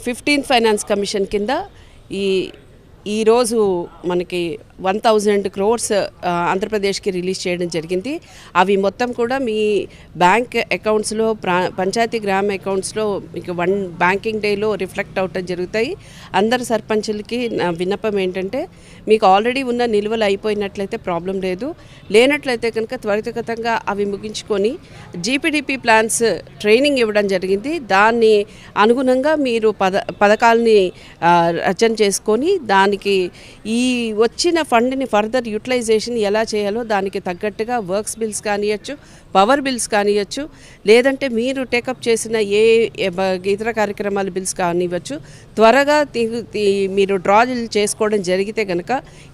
15th finance commission కింద ఈరోజు మనకి 1000 crores ఆంధ్రప్రదేశ్కి రిలీజ్ చేయడం జరిగింది. అవి మొత్తం కూడా మీ బ్యాంక్ అకౌంట్స్లో పంచాయతీ గ్రామ అకౌంట్స్లో మీకు 1 బ్యాంకింగ్ డేలో రిఫ్లెక్ట్ అవటం జరుగుతాయి. అందరు సర్పంచులకి నా విన్నపం ఏంటంటే మీకు ఆల్రెడీ ఉన్న నిల్వలు అయిపోయినట్లయితే ప్రాబ్లం లేదు, లేనట్లయితే కనుక త్వరితగతంగా అవి ముగించుకొని జీపీడీపీ ప్లాన్స్ ట్రైనింగ్ ఇవ్వడం జరిగింది. దాన్ని అనుగుణంగా మీరు పథకాలని రచన చేసుకొని దానికి ఈ వచ్చిన ఫండ్ని ఫర్దర్ యూటిలైజేషన్ ఎలా చేయాలో దానికి తగ్గట్టుగా వర్క్స్ బిల్స్ కానియచ్చు, పవర్ బిల్స్ కానియచ్చు, లేదంటే మీరు టేకప్ చేసిన ఇతర కార్యక్రమాల బిల్స్ కానివ్వచ్చు, త్వరగా మీరు డ్రా చేసుకోవడం జరిగితే కనుక,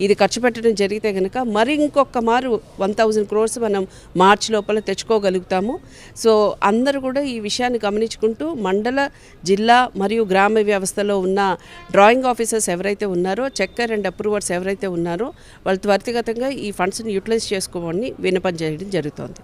ఇది ఖర్చు పెట్టడం జరిగితే కనుక మరి ఇంకొక మారు 1000 crores మనం మార్చి లోపల తెచ్చుకోగలుగుతాము. సో అందరూ కూడా ఈ విషయాన్ని గమనించుకుంటూ మండల, జిల్లా మరియు గ్రామ వ్యవస్థలో ఉన్న డ్రాయింగ్ ఆఫీసర్స్ ఎవరైతే ఉన్నారో, చెక్కర్ అండ్ అప్రూవర్స్ ఎవరైతే ఉన్నారో వాళ్ళు త్వరితగతంగా ఈ ఫండ్స్ని యూటిలైజ్ చేసుకోవాలని విన్నపం చేయడం జరుగుతోంది.